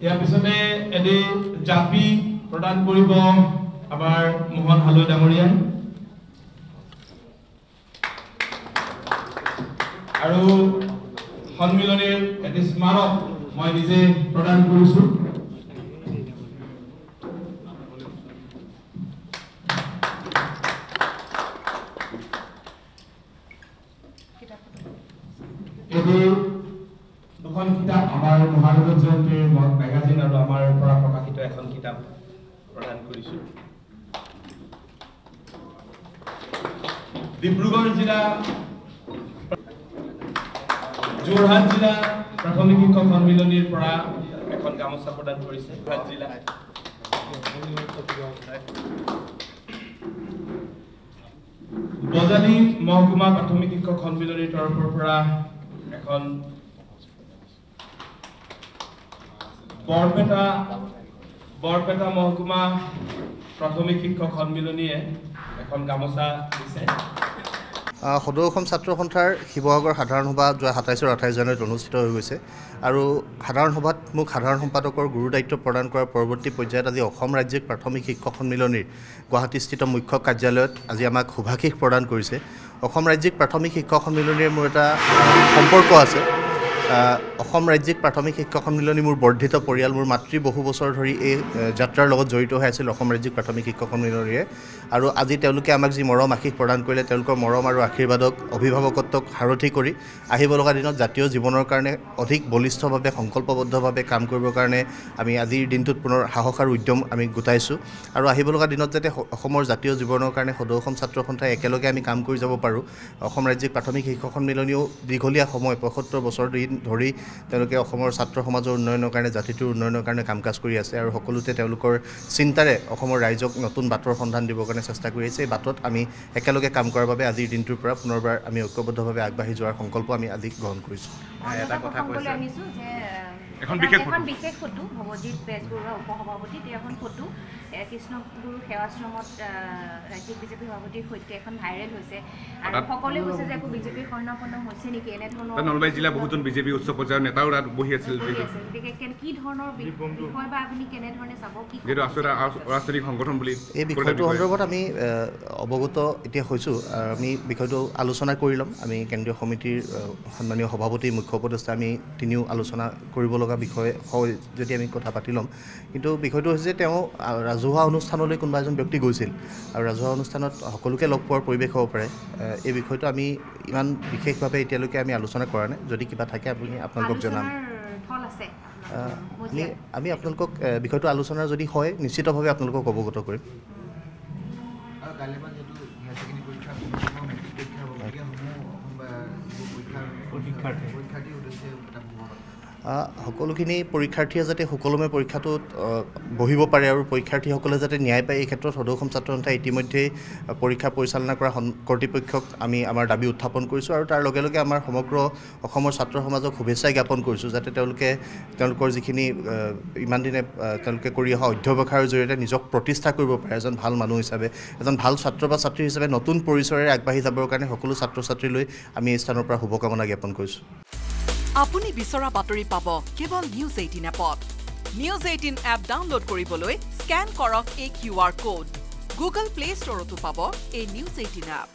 ইয়াৰ পিছতে এটি জাপি প্ৰদান কৰিব আমাৰ মোহন হালৈ ডাঙৰীয়াই আৰু সন্মিলনীৰ এটি স্মাৰক মই নিজে প্ৰদান কৰিছো এটি দুখন কিতাপ আমাৰ মহানগৰ জয়ন্তীৰ মেগাজিন আৰু আমাৰ পৰা প্ৰকাশিত এখন কিতাপ প্ৰদান কৰিছো ডিব্ৰুগড় জিলা যোৰহাট জিলা প্ৰাথমিক শিক্ষক সন্মিলনীৰ পৰা এখন গামোচা প্ৰদান কৰিছে যোৰহাট জিলা বজালী মহকুমা প্ৰাথমিক শিক্ষক সন্মিলনীৰ তৰফৰ পৰা এখন বৰপেটা মহকুমা প্ৰাথমিক শিক্ষক সন্মিলনীয়ে এখন গামোচা দিছে সদৌ অসম ছাত্ৰ সন্থাৰ শিৱসাগৰ সাধাৰণ সভা যোৱা ২৭ আৰু ২৮ জানুৱাৰীত অনুষ্ঠিত হৈ গৈছে আৰু সাধাৰণ সভাত মোক সাধাৰণ সম্পাদকৰ গুৰু দায়িত্ব প্ৰদান কৰাৰ পৰৱৰ্তী পৰ্যায়ত আজি অসম ৰাজ্যিক প্ৰাথমিক শিক্ষক সন্মিলনীৰ গুৱাহাটীস্থিত মুখ্য কাৰ্যালয়ত আজি আমাক শুভাশীষ প্ৰদান কৰিছে অসম ৰাজ্যিক প্ৰাথমিক শিক্ষক সন্মিলনীৰ মোৰ এটা সম্পৰ্ক আছে অসম ৰাজ্যিক প্ৰাথমিক শিক্ষক সন্মিলনী মোৰ বৰ্ধিত পৰিয়াল মোৰ মাতৃ বহু বছৰ ধৰি এই যাত্ৰাৰ লগত জড়িত হৈ আছিল অসম ৰাজ্যিক প্ৰাথমিক শিক্ষক সন্মিলনীৰে আৰু আজি তেওঁলোকে আমাক যি মৰম আশীষ প্ৰদান কৰিলে তেওঁলোকৰ মৰম আৰু আশীৰ্বাদক অভিভাৱকত্বক সাৰথি কৰি আহিব লগা দিনত জাতীয় জীৱনৰ কাৰণে অধিক বলিষ্ঠভাৱে সংকল্পবদ্ধভাৱে কাম কৰিবৰ কাৰণে আমি আজিৰ দিনটোত পুনৰ সাহস আৰু উদ্যম আমি গোটাইছোঁ আৰু আহিব লগা দিনত যাতে অসমৰ জাতীয় জীৱনৰ কাৰণে সদৌ অসম ছাত্ৰ সন্থাই একেলগে আমি কাম কৰি যাব পাৰোঁ অসম ৰাজ্যিক প্ৰাথমিক শিক্ষক সন্মিলনীও দীঘলীয়া সময় ৭৫ বছৰ ধৰি তেওঁলোকে অসমৰ ছাত্ৰ সমাজৰ উন্নয়নৰ কাৰণে জাতিটোৰ উন্নয়নৰ কাৰণে কাম কাজ কৰি আছে আৰু সকলোতে তেওঁলোকৰ চিন্তাৰে অসমৰ ৰাইজক নতুন বাটৰ সন্ধান দিবৰ কাৰণে চেষ্টা কৰি আছে এই বাটত আমি একেলগে কাম কৰাৰ বাবে আজিৰ দিনটোৰ পৰা পুনৰবাৰ আমি ঐক্যবদ্ধভাৱে আগবাঢ়ি যোৱাৰ সংকল্প আমি আজি গ্ৰহণ কৰিছোঁ এটা কথা কৈছে এখন বিশেষ ফটো ভৱজিৎ বেজবৰুৱা উপসভাপতি এখন ফটো কৃষ্ণগুৰু সেৱাশ্ৰমত ৰাজ্যিক বিজেপি সভাপতিৰ সৈতে এখন ভাইৰেল হৈছে আৰু সকলোৱে কৈছে যে আকৌ বিজেপিৰ কৰ্ণপন্ন হৈছে নেকি এনেধৰণৰ নলবাৰী জিলা বহুজন বিজেপি উচ্চ পৰ্যায়ৰ নেতাও তাত বহি আছিল কি ধৰণৰ বিষয় বা আপুনি কেনেধৰণে চাব কি যেটো আচলতে ৰাজনৈতিক সংগঠন বুলি এই বিষয়টো সন্দৰ্ভত আমি অৱগত এতিয়া হৈছোঁ আমি বিষয়টো আলোচনা কৰি ল'ম আমি কেন্দ্ৰীয় সমিতিৰ সন্মানীয় সভাপতি মুখ্য উপদেষ্টা আমি তিনিও আলোচনা কৰিব লগা বিষয় হয় যদি আমি কথা পাতি ল'ম কিন্তু বিষয়টো হৈছে তেওঁ ৰাজহুৱা অনুষ্ঠানলৈ কোনোবা এজন ব্যক্তি গৈছিল আৰু ৰাজহুৱা অনুষ্ঠানত সকলোকে লগ পোৱাৰ পৰিৱেশ হ'ব পাৰে এই বিষয়টো আমি ইমান বিশেষভাৱে এতিয়ালৈকে আমি আলোচনা কৰা নাই যদি কিবা থাকে আপুনি আপোনালোকক জনাম আমি আপোনালোকক বিষয়টো আলোচনাৰ যদি হয় নিশ্চিতভাৱে আপোনালোকক অৱগত কৰিম সকলোখিনি পৰীক্ষাৰ্থীয়ে যাতে সুকলমে পৰীক্ষাটোত বহিব পাৰে আৰু পৰীক্ষাৰ্থীসকলে যাতে ন্যায় পায় এই ক্ষেত্ৰত সদৌ অসম ছাত্ৰ সন্থাই ইতিমধ্যে পৰীক্ষা পৰিচালনা কৰা কৰ্তৃপক্ষক আমি আমাৰ দাবী উত্থাপন কৰিছোঁ আৰু তাৰ লগে লগে আমাৰ সমগ্ৰ অসমৰ ছাত্ৰ সমাজক শুভেচ্ছা জ্ঞাপন কৰিছোঁ যাতে তেওঁলোকৰ যিখিনি ইমান দিনে তেওঁলোকে কৰি অহা অধ্যৱসায়ৰ জৰিয়তে নিজক প্ৰতিষ্ঠা কৰিব পাৰে এজন ভাল মানুহ হিচাপে এজন ভাল ছাত্ৰ বা ছাত্ৰী হিচাপে নতুন পৰিচয়েৰে আগবাঢ়ি যাবৰ কাৰণে সকলো ছাত্ৰ ছাত্ৰীলৈ আমি এই স্থানৰ পৰা শুভকামনা জ্ঞাপন কৰিছোঁ আপুনি বিচৰা বাতৰি পাব কেৱল নিউজ 18 এপত নিউজ 18 এপ ডাউনলোড কৰিবলৈ স্ক্যান কৰক এই QR কোড গুগল প্লে ষ্টৰতো পাব এই নিউজ 18 এপ